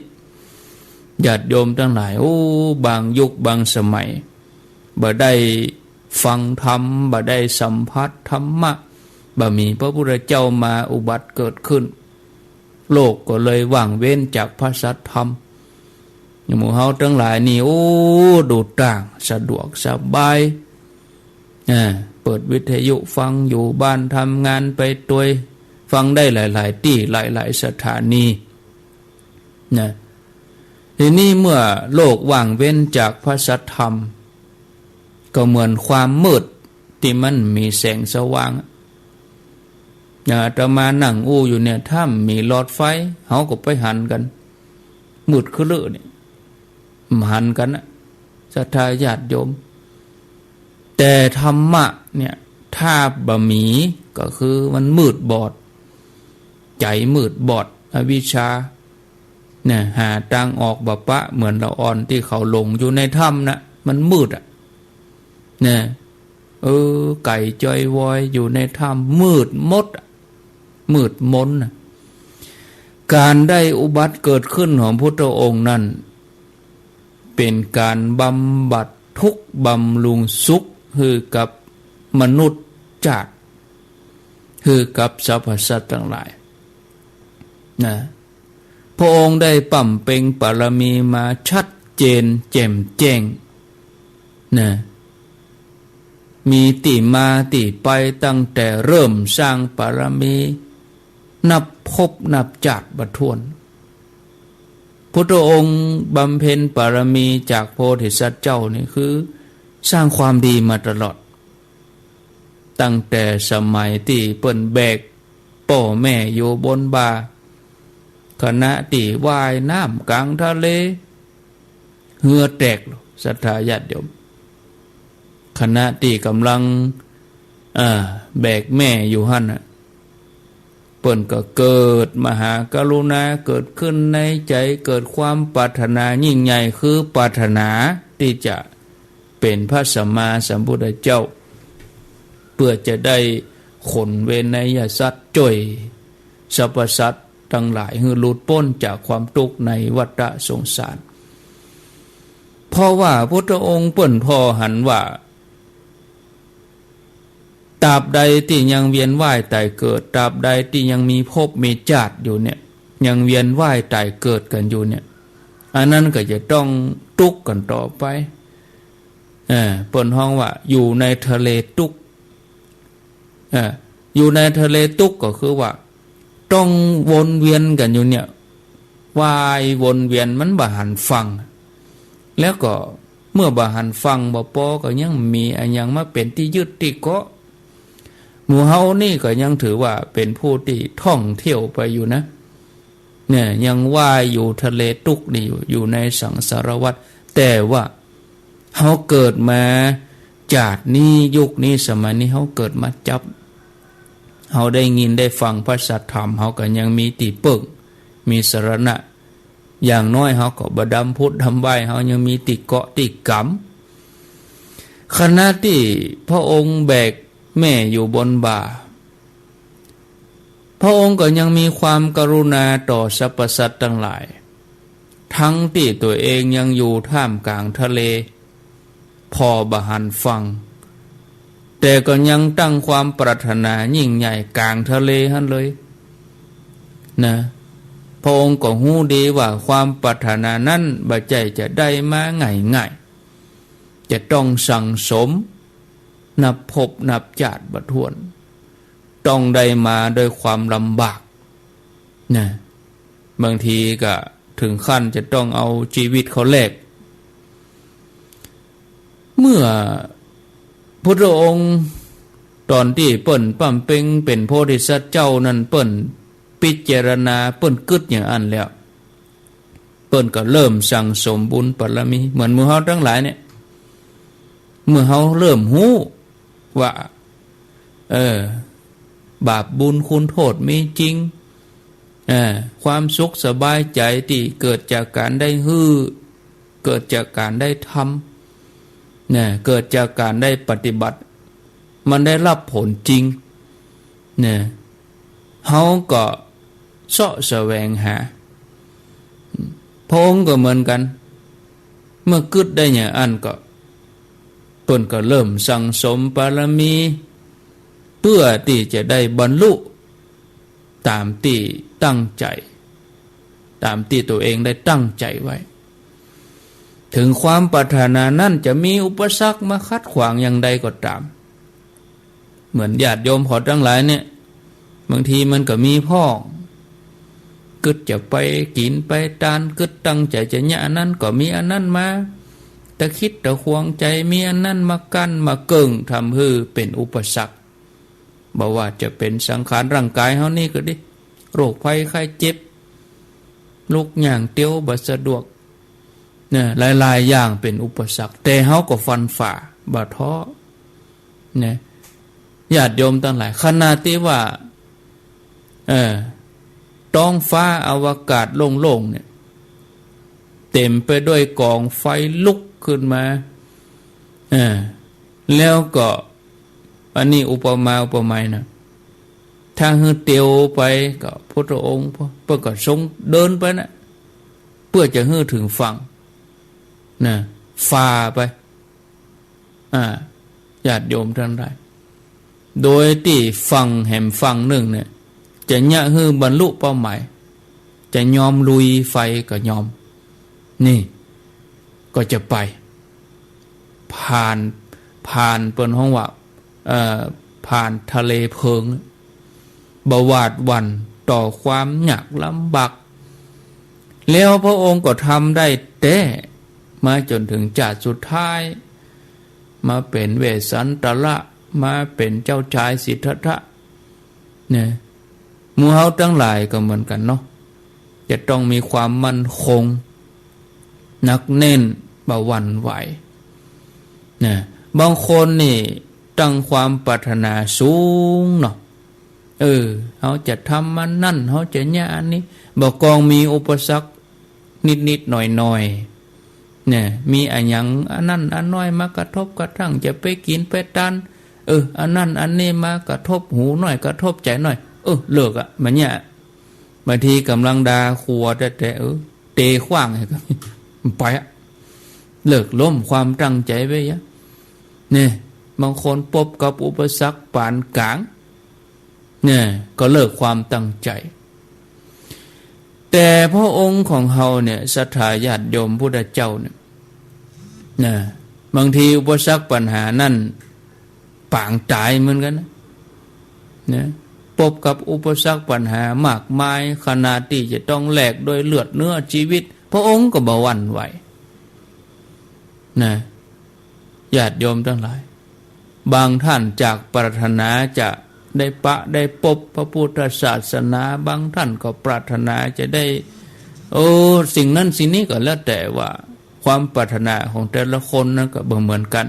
ญาติโยมทั้งหลายบางยุคบางสมัย บ่ได้ฟังธรรมบ่ได้สัมผัสธรรมะบ่มีพระพุทธเจ้ามาอุบัติเกิดขึ้นโลกก็เลยว่างเว้นจากพระสัทธรรมหมู่เฮาทั้งหลายนี่โอ้ดูต่างสะดวกสบายเปิดวิทยุฟังอยู่บ้านทำงานไปตัวฟังได้หลายๆที่หลายๆสถานีนะทีนี้เมื่อโลกว่างเว้นจากพระสัทธรรมก็เหมือนความมืดที่มันมีแสงสว่างอาตมานั่งอู้อยู่เนี่ยถ้ามีหลอดไฟเขาก็ไปหันกันมืดคือเลือเนี่ยหันกันนะศรัทธาญาติโยมแต่ธรรมะเนี่ยถ้าบะหมีก็คือมันมืดบอดใจมืดบอดอวิชชาเนี่ยหาทางออกบะปะเหมือนละอ่อนที่เขาลงอยู่ในถ้ำนะมันมืดอ่ะเนี่ยไก่จอยวอยอยู่ในถ้ำมืดมดมืดมนนะการได้อุบัติเกิดขึ้นของพุทธองค์นั้นเป็นการบำบัดทุกข์บำรุงสุขคือกับมนุษย์จัดคือกับสรรพสัตว์ทั้งหลายนะพระองค์ได้ปั่มเป่งบารมีมาชัดเจนแจ่มแจ้งนะมีติมาติไปตั้งแต่เริ่มสร้างบารมีนับพบนับจัดบัดทวนพุทธองค์บำเพ็ญบารมีจากโพธิสัตว์เจ้านี่คือสร้างความดีมาตลอดตั้งแต่สมัยที่เปิ้นแบกพ่อแม่อยู่บนบ่าขณะที่ว่ายน้ำกลางทะเลเหงื่อแตกศรัทธาญาติโยมขณะที่กำลังแบกแม่อยู่หั่นน่ะเปิ้นก็เกิดมหากรุณาเกิดขึ้นในใจเกิดความปรารถนายิ่งใหญ่คือปรารถนาที่จะเป็นพระสัมมาสัมพุทธเจ้าเพื่อจะได้ขนเวนยสัตว์จ่อยสรรพสัตว์ทั้งหลายให้หลุดพ้นจากความทุกข์ในวัฏสงสารเพราะว่าพุทธองค์เปิ้นพอหันว่าตราบใดที่ยังเวียนว่ายตายเกิดตราบใดที่ยังมีภพมีชาติอยู่เนี่ยยังเวียนว่ายตายเกิดกันอยู่เนี่ยอันนั้นก็จะต้องทุกข์กันต่อไปเปิ้นฮ้องว่าอยู่ในทะเลทุกข์อยู่ในทะเลทุกข์ก็คือว่าต้องวนเวียนกันอยู่เนี่ยว่ายวนเวียนมันบ่หันฟังแล้วก็เมื่อบ่หันฟังบ่พอก็ยังมีอันยังมาเป็นที่ยึดที่เกาะหมู่เฮานี่ก็ยังถือว่าเป็นผู้ที่ท่องเที่ยวไปอยู่นะเนี่ยยังว่ายอยู่ทะเลทุกข์นี่อยู่ในสังสารวัฏแต่ว่าเฮาเกิดมาจากนี้ยุคนี้สมัยนี้เฮาเกิดมาจับเฮาได้ยินได้ฟังพระสัทธรรมเฮาก็ยังมีติเปิกมีสรณะอย่างน้อยเฮาก็บ่ดำพุทธทำไว้เฮายังมีติเกาะติกำขณะที่พระองค์แบกแม่อยู่บนบ่าพระองค์ก็ยังมีความกรุณาต่อสรรพสัตว์ทั้งหลายทั้งที่ตัวเองยังอยู่ท่ามกลางทะเลพอบ่หันฟังแต่ก็ยังตั้งความปรารถนายิ่งใหญ่กลางทะเลหั่นเลยนะพระองค์ก็ฮู้ดีว่าความปรารถนานั้นบ่ใจจะได้มาง่ายๆจะต้องสั่งสมนับพบนับชาติบ่ถ้วนต้องได้มาโดยความลำบากนะบางทีก็ถึงขั้นจะต้องเอาชีวิตเขาแลกเมื่อพุทธองค์ตอนที่เปิ้นปั่มเป่งเป็นโพธิสัตว์เจ้านั้นเปิ้นพิจารณาเปิ้นกึดอย่างอันแล้วเปิ้นก็เริ่มสั่งสมบุญบารมีเหมือนหมู่เฮาทั้งหลายเนี่ยเมื่อเฮาเริ่มฮู้ว่าบาปบุญคุณโทษมีจริงความสุขสบายใจที่เกิดจากการได้ฮื้อเกิดจากการได้ทำเนี่ยเกิดจากการได้ปฏิบัติมันได้รับผลจริงเนี่ยเฮาก็เสาะแสวงหาพระองค์ก็เหมือนกันเมื่อกึดได้อย่างอันก็ เปิ้นก็เริ่มสั่งสมบารมีเพื่อที่จะได้บรรลุตามที่ตั้งใจตามที่ตัวเองได้ตั้งใจไว้ถึงความปรารถนานั้นจะมีอุปสรรคมาคัดขวางอย่างใดก็ตามเหมือนญาติโยมขอทั้งหลายเนี่ยบางทีมันก็มีพ่อกึดจะไปกินไปทานกึดตั้งใจจะเนี่ยอันนั้นก็มีอันนั้นมาแต่คิดแต่ควงใจมีอันนั้นมากั้นมาเกิ่งทำให้เป็นอุปสรรคบอกว่าจะเป็นสังขารร่างกายเฮานี่ก็ดิโรคภัยไข้เจ็บลุกย่างเตี้ยวบ่สะดวกเนี่ยหลายๆอย่างเป็นอุปสรรคแต่เฮาก็ฟันฝ่าบ่ท้อเนี่ยญาติโยมทั้งหลายขณะที่ว่าท้องฟ้าอวกาศโล่งๆเนี่ยเต็มไปด้วยกองไฟลุกขึ้นมาแล้วก็อันนี้อุปมาอุปไมยนะถ้าฮือเตียวไปก็พระองค์เพื่อก็ทรงเดินไปนะเพื่อจะฮือถึงฝั่งนะฝ่าไปญาติโยมทั้งหลายโดยที่ฝั่งแห่งฝั่งหนึ่งเนี่ยจะเนี่ยฮือบรรลุเป้าหมายจะยอมลุยไฟก็ยอมนี่ก็จะไปผ่านเปิ้นห้องว่าผ่านทะเลเพลิงบวาดวันต่อความยากลำบากแล้วพระองค์ก็ทำได้แต่มาจนถึงจาสุดท้ายมาเป็นเวสสันตระมาเป็นเจ้าชายสิทธัตถะเนี่ยหมู่เฮาทั้งหลายก็เหมือนกันเนาะจะต้องมีความมั่นคงหนักแน่นบ่หวั่นไหวเนี่ยบางคนนี่ตั้งความปรารถนาสูงเนาะเขาจะทำมันนั่นเขาจะเนี่ยอันนี้บอกกองมีอุปสรรคนิดๆหน่อยๆเนี่ยมีอันยังอันนั้นอันน้อยมากระทบกระทั่งจะไปกินไปทานอันนั้นอันนี้มากระทบหูหน่อยกระทบใจหน่อยเลิกอ่ะมันเนี่ยบางทีกำลังด่าครัวแต่เตะขว้างให้กันไปอ่ะเลิกล้มความตั้งใจไปยะเนี่ยบางคนพบกับอุปสรรคปานกลางเนี่ยก็เลิกความตั้งใจแต่พระองค์ของเฮาเนี่ยศรัทธาญาติโยมพุทธเจ้าเนี่ยบางทีอุปสรรคปัญหานั่นปางตายเหมือนกันนะพบกับอุปสรรคปัญหามากมายขนาดที่จะต้องแลกโดยเลือดเนื้อชีวิตพระองค์ก็บ่หวั่นไหวนะญาติโยมทั้งหลายบางท่านจากปรารถนาจะได้พบพระพุทธศาสนาบางท่านก็ปรารถนาจะได้สิ่งนั้นสิ่งนี้ก็แล้วแต่ว่าความปรารถนาของแต่ละคนนั้นก็บ่เหมือนกัน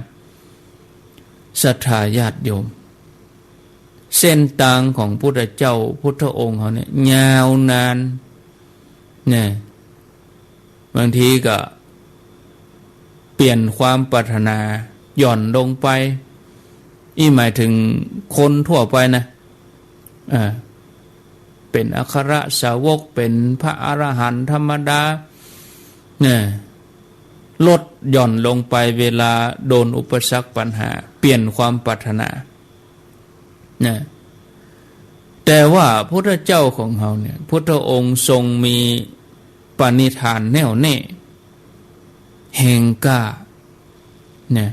ศรัทธาญาติโยมเส้นทางของพุทธเจ้าพุทธองค์เขาเนี่ยยาวนานเนี่ยบางทีก็เปลี่ยนความปรารถนาหย่อนลงไปหมายถึงคนทั่วไปนะเป็นอัครสาวกเป็นพระอรหันต์ธรรมดาเนี่ยลดหย่อนลงไปเวลาโดนอุปสรรคปัญหาเปลี่ยนความปรารถนาเนี่ยแต่ว่าพระเจ้าของเราเนี่ยพุทธองค์ทรงมีปณิธานแน่วแน่แห่งกล้าเนี่ย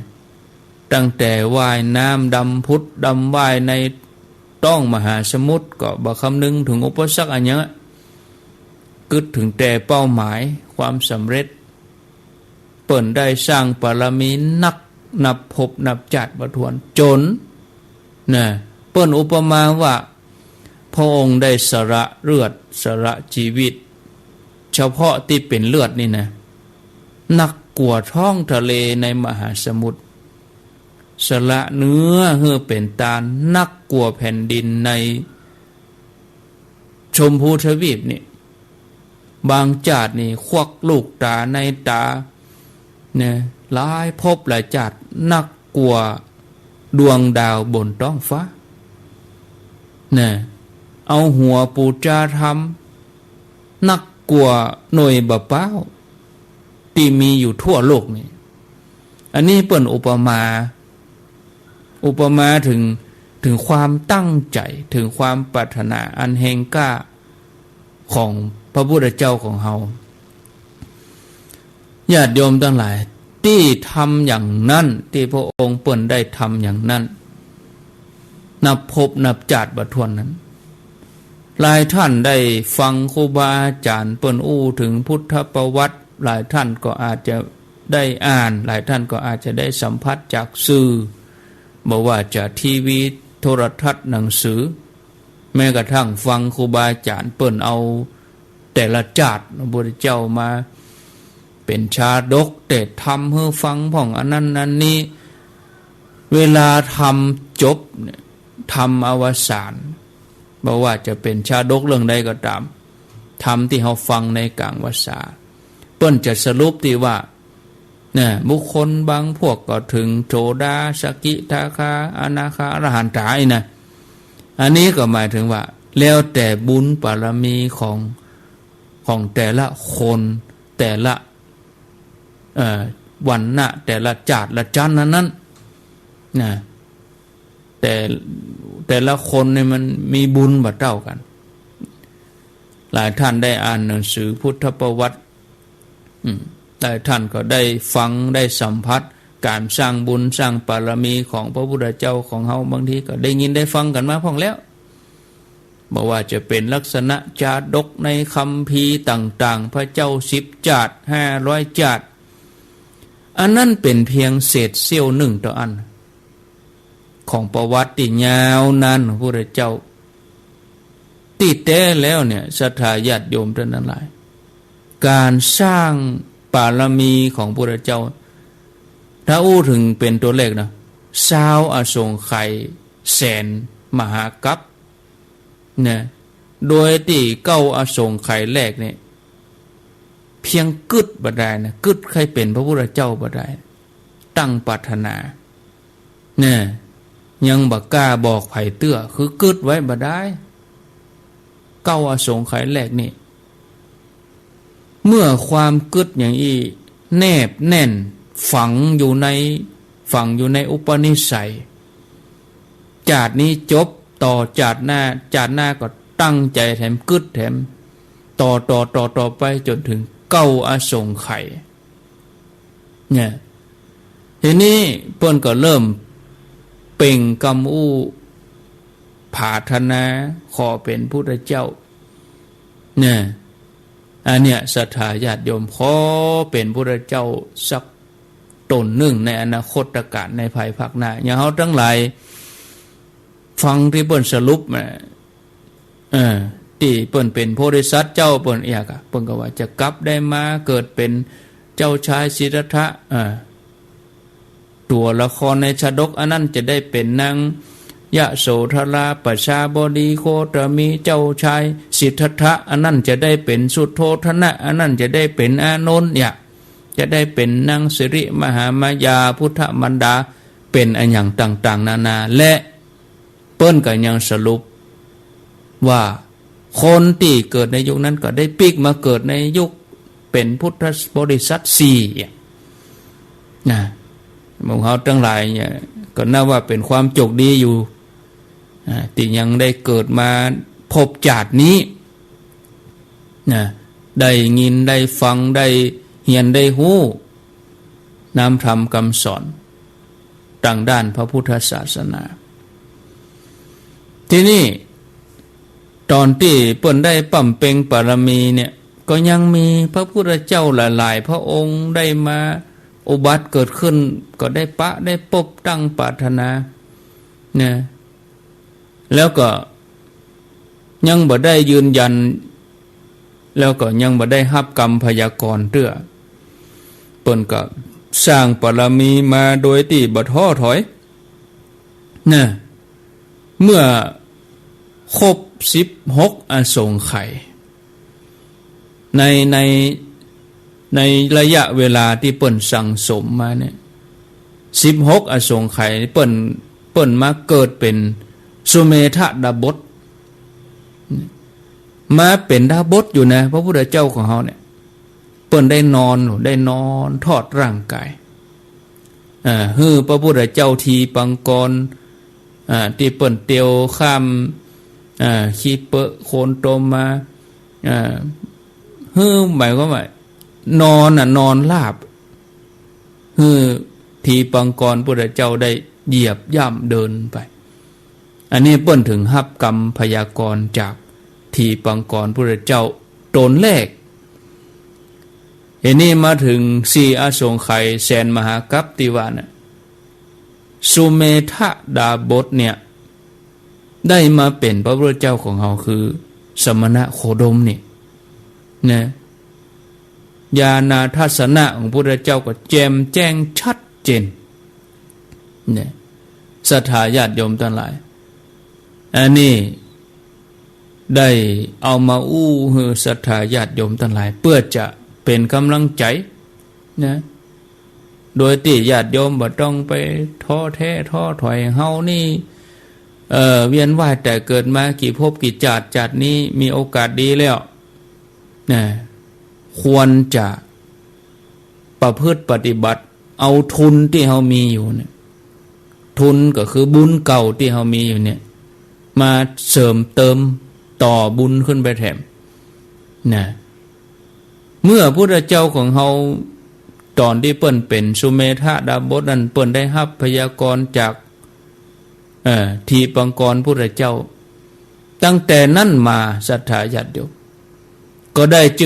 ตั้งแต่ว่ายน้ำดำพุทธดำว่ายในต้องมหาสมุทรก็บ่คำนึงถึงอุปสรรคอันเนี้ยกึดถึงแต่เป้าหมายความสำเร็จเปิ่นได้สร้างบารมีนับภพนับชาติบ่ถ้วนจนนะเปิ่นอุปมาว่าพระองค์ได้สละเลือดสละชีวิตเฉพาะที่เป็นเลือดนี่นะนักกว่าท้องทะเลในมหาสมุทรสละเนื้อเพื่อเป็นตาลนักกว่าแผ่นดินในชมพูทวีปนี่บางชาตินี่ควักลูกตาในตาเนี่ยหลายภพหลายชาตินักกว่าดวงดาวบนท้องฟ้าเนี่ยเอาหัวปูจาทำนักกว่าหน่วยบะเป้าที่มีอยู่ทั่วโลกนี่อันนี้เปิ่นอุปมา อุปมาถึงความตั้งใจถึงความปรารถนาอันแห่งกล้าของพระพุทธเจ้าของเฮาญาติโยมทั้งหลายที่ทำอย่างนั้นที่พระองค์เปิ้นได้ทำอย่างนั้นนับพบนับจาดบัดทวนนั้นหลายท่านได้ฟังครูบาอาจารย์เปิ้นอู้ถึงพุทธประวัติหลายท่านก็อาจจะได้อ่านหลายท่านก็อาจจะได้สัมผัสจากสื่อบอกว่าจากทีวีโทรทัศน์หนังสือแม้กระทั่งฟังครูบาอาจารย์เปิ้นเอาแต่ละจาดพระพุทธเจ้ามาเป็นชาดกแต่ทำให้ฟังพ่องอันนั้นอันนี้เวลาทำจบทำอวสานบอกว่าจะเป็นชาดกเรื่องใดก็ตามทำที่เขาฟังในกลางวาสาเปิ้นจะสรุปที่ว่าเนี่ยบุคคลบางพวกก็ถึงโสดาสกิทาคาอนาคาอรหันตายนะอันนี้ก็หมายถึงว่าแล้วแต่บุญบารมีของแต่ละคนแต่ละวันณะแต่ละจาดละจันนั้นนะแต่ละคนเนี่ยมันมีบุญบ่เท่ากันหลายท่านได้อ่านหนังสือพุทธประวัติหลายท่านก็ได้ฟังได้สัมผัสการสร้างบุญสร้างบารมีของพระพุทธเจ้าของเฮาบางทีก็ได้ยินได้ฟังกันมาพ้องแล้วบอกว่าจะเป็นลักษณะจาดกในคัมภีร์ต่างๆพระเจ้า10 จาด500 จาดอันนั้นเป็นเพียงเศษเสี้ยวหนึ่งต่ออันของประวัติที่ยาวนานของพระพุทธเจ้าติดแต่แล้วเนี่ยศรัทธาญาติโยมท่านทั้งหลายการสร้างบารมีของพระพุทธเจ้าถ้าอู้ถึงเป็นตัวเลขนะ20อสงไขยแสนมหากัปเนี่ยโดยที่9อสงไขยแรกเนี่ยเพียงกึดบ่ได้นะกึดใครเป็นพระพุทธเจ้าบ่ได้ตั้งปรารถนาเนี่ยยังบ่กล้าบอกไผเตื้อคือกึดไว้บ่ได้9อสงไขยแรกนี่เมื่อความกึดอย่างอีแนบแน่นฝังอยู่ในอุปนิสัยจาดนี้จบต่อจาดหน้าก็ตั้งใจแถมกึดแถมต่อไปจนถึง9อสงไขยเนี่ยทีนี้เพิ่นก็เริ่มเป่งกำอู้ผาธนาขอเป็นพุทธเจ้าเนี่ยอันเนี้ยศรัทธาญาติโยมขอเป็นพุทธเจ้าสักตนหนึ่งในอนาคตการในภายภาคหน้าอย่างเฮาทั้งหลายฟังที่เปิ้นสรุปที่เปิ้นเป็นโพธิสัตว์เจ้าเปิ้นเปิ้นก็ว่าจะกลับได้มาเกิดเป็นเจ้าชายสิทธัตถะตัวละครในชาดกอันนั้นจะได้เป็นนางยะโสธราประชาบดีโคตมีเจ้าชายสิทธัตถะอันนั้นจะได้เป็นสุโธทนะอันนั้นจะได้เป็นอานนท์จะได้เป็นนางสิริมหามายาพุทธมันดาเป็นอันอย่างต่างๆนานาและเปิ้นก็ยังสรุปว่าคนที่เกิดในยุคนั้นก็ได้ปีกมาเกิดในยุคเป็นพุทธบริษัท4นะหมู่เฮาทั้งหลายเนี่ยก็น่าว่าเป็นความโชคดีอยู่ที่ยังได้เกิดมาพบจาดนี้นะได้ยินได้ฟังได้เรียนได้ฮู้นำธรรมคำสอนต่างด้านพระพุทธศาสนาที่นี่ตอนที่เปิ้นได้ปั่มเพ็งบารมีเนี่ยก็ยังมีพระพุทธเจ้าหลายๆพระองค์ได้มาอุบัติเกิดขึ้นก็ได้ได้พบตั้งปรารถนาเนี่ยแล้วก็ยังบ่ได้ยืนยันแล้วก็ยังบ่ได้รับกรรมพยากรณ์เตื้อเปิ้นก็สร้างบารมีมาโดยที่บ่ท้อถอยเนี่ยเมื่อครบ16อสงไขยในระยะเวลาที่เปิ้นสั่งสมมาเนี่ย16อสงไขยเปิ้นมาเกิดเป็นสุเมธดาบสมาเป็นดาบสอยู่นะพระพุทธเจ้าของเฮาเนี่ยเปิ้นได้นอนทอดร่างกาย ฮือพระพุทธเจ้าทีปังกรที่เปิ่นเตียวข้ามขี้เปะโคนตมมาฮือหมายความว่านอนลาบฮือทีปังกรพุทธเจ้าได้เหยียบย่ำเดินไปอันนี้เปิ้นถึงฮับกรรมพยากรณ์จากทีปังกรพุทธเจ้าตนแรกเห็นนี่มาถึงสีอสงไขยแสนมหากัปติวานะสุเมธะดาบทเนี่ยได้มาเป็นพระพุทธเจ้าของเราคือสมณะโคดมนี่นะญาณทัศนะของพระพุทธเจ้าก็แจ่มแจ้งชัดเจนเนี่ยศรัทธาญาติโยมทั้งหลายอันนี้ได้เอามาอู้ฮือศรัทธาญาติโยมทั้งหลายเพื่อจะเป็นกำลังใจนะโดยที่ญาติโยมบ่ต้องไปท้อแท้ท้อถอยเฮานี่เวียนว่ายแต่เกิดมากี่ภพกี่ชาตินี้มีโอกาสดีแล้วนะควรจะประพฤติปฏิบัติเอาทุนที่เฮามีอยู่เนี่ยทุนก็คือบุญเก่าที่เฮามีอยู่เนี่ยมาเสริมเติมต่อบุญขึ้นไปแถมนะเมื่อพุทธเจ้าของเฮาตอนที่เปิ้นเป็นสุเมธะดาบทนั้นเปิ้นได้รับพยากรณ์จากทีปังกรพุทธเจ้าตั้งแต่นั้นมาศรัทธาญาติโยมก็ได้ชื่อ